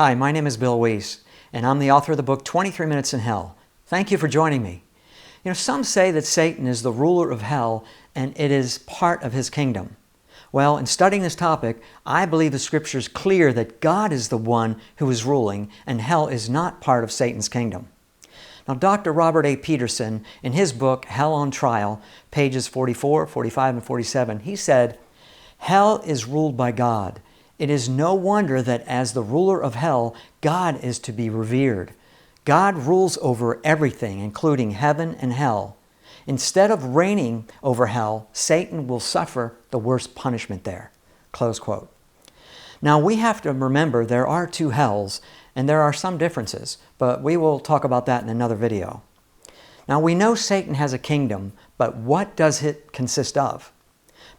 Hi, my name is Bill Wiese, and I'm the author of the book 23 Minutes in Hell. Thank you for joining me. Some say that Satan is the ruler of hell and it is part of his kingdom. Well, in studying this topic, I believe the Scripture is clear that God is the one who is ruling and hell is not part of Satan's kingdom. Now, Dr. Robert A. Peterson, in his book, Hell on Trial, pages 44, 45, and 47, he said, "Hell is ruled by God. It is no wonder that as the ruler of hell, God is to be revered. God rules over everything, including heaven and hell. Instead of reigning over hell, Satan will suffer the worst punishment there." Close quote. Now, we have to remember there are two hells, and there are some differences, but we will talk about that in another video. Now, we know Satan has a kingdom, but what does it consist of?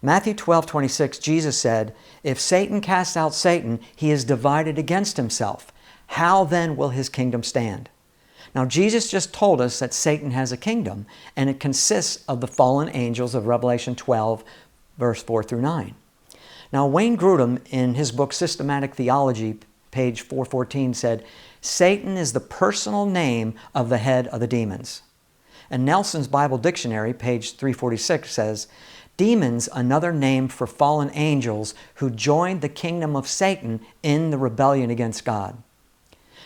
Matthew 12:26, Jesus said, "If Satan casts out Satan, he is divided against himself. How then will his kingdom stand?" Now, Jesus just told us that Satan has a kingdom, and it consists of the fallen angels of Revelation 12, verse 4 through 9. Now, Wayne Grudem, in his book Systematic Theology, page 414, said, "Satan is the personal name of the head of the demons." And Nelson's Bible Dictionary, page 346, says, "Demons, another name for fallen angels who joined the kingdom of Satan in the rebellion against God."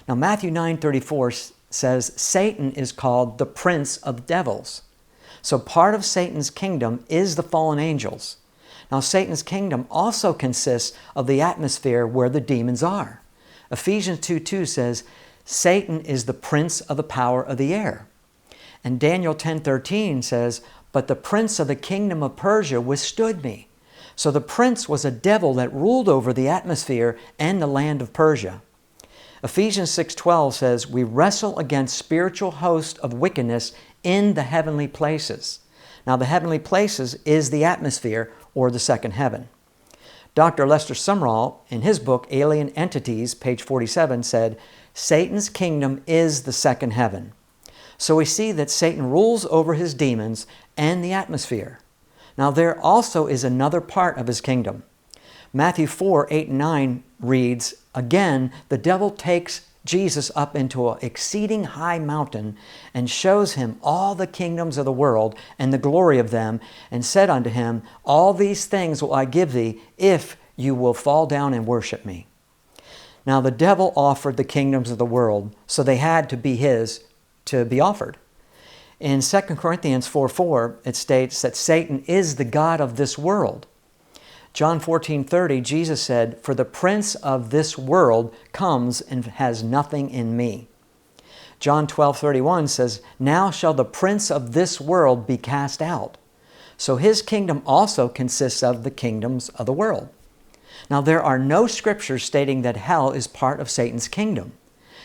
Now, Matthew 9:34 says Satan is called the prince of devils. So part of Satan's kingdom is the fallen angels. Now, Satan's kingdom also consists of the atmosphere where the demons are. Ephesians 2:2 says, "Satan is the prince of the power of the air." And Daniel 10:13 says, "But the prince of the kingdom of Persia withstood me." So the prince was a devil that ruled over the atmosphere and the land of Persia. Ephesians 6:12 says, "We wrestle against spiritual hosts of wickedness in the heavenly places." Now, the heavenly places is the atmosphere or the second heaven. Dr. Lester Sumrall, in his book Alien Entities, page 47, said, "Satan's kingdom is the second heaven." So we see that Satan rules over his demons and the atmosphere. Now, there also is another part of his kingdom. Matthew 4:8 and 9 reads, "Again, the devil takes Jesus up into an exceeding high mountain and shows him all the kingdoms of the world and the glory of them, and said unto him, All these things will I give thee, if you will fall down and worship me." Now, the devil offered the kingdoms of the world, so they had to be his to be offered. In 2 Corinthians 4:4, it states that Satan is the god of this world. John 14:30, Jesus said, "For the prince of this world comes and has nothing in me." John 12:31 says, "Now shall the prince of this world be cast out." So his kingdom also consists of the kingdoms of the world. Now, there are no scriptures stating that hell is part of Satan's kingdom.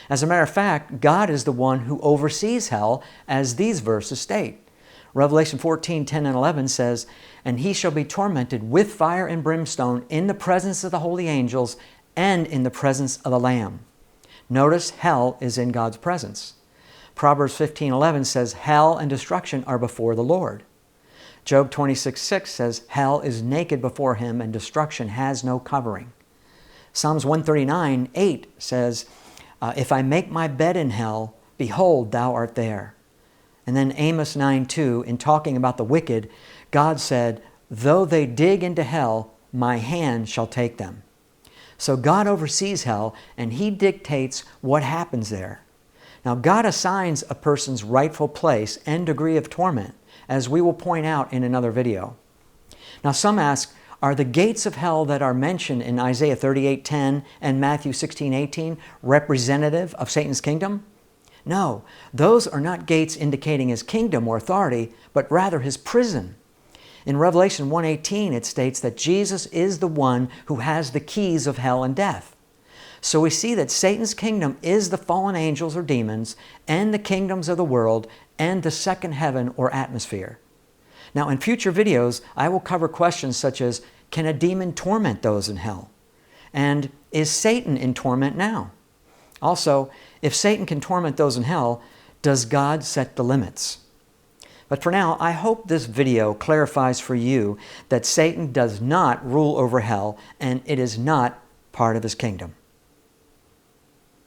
As a matter of fact, God is the one who oversees hell, as these verses state. Revelation 14:10 and 11 says, "And he shall be tormented with fire and brimstone in the presence of the holy angels and in the presence of the Lamb." Notice hell is in God's presence. Proverbs 15:11 says, "Hell and destruction are before the Lord." Job 26:6 says, "Hell is naked before him and destruction has no covering." Psalms 139:8 says, "If I make my bed in hell, behold, thou art there." And then Amos 9:2, in talking about the wicked, God said, "Though they dig into hell, my hand shall take them." So God oversees hell, and He dictates what happens there. Now, God assigns a person's rightful place and degree of torment, as we will point out in another video. Now, some ask, are the gates of hell that are mentioned in Isaiah 38:10 and Matthew 16:18 representative of Satan's kingdom? No, those are not gates indicating his kingdom or authority, but rather his prison. In Revelation 1:18, it states that Jesus is the one who has the keys of hell and death. So we see that Satan's kingdom is the fallen angels or demons, and the kingdoms of the world, and the second heaven or atmosphere. Now, in future videos, I will cover questions such as, can a demon torment those in hell? And is Satan in torment now? Also, if Satan can torment those in hell, does God set the limits? But for now, I hope this video clarifies for you that Satan does not rule over hell, and it is not part of his kingdom.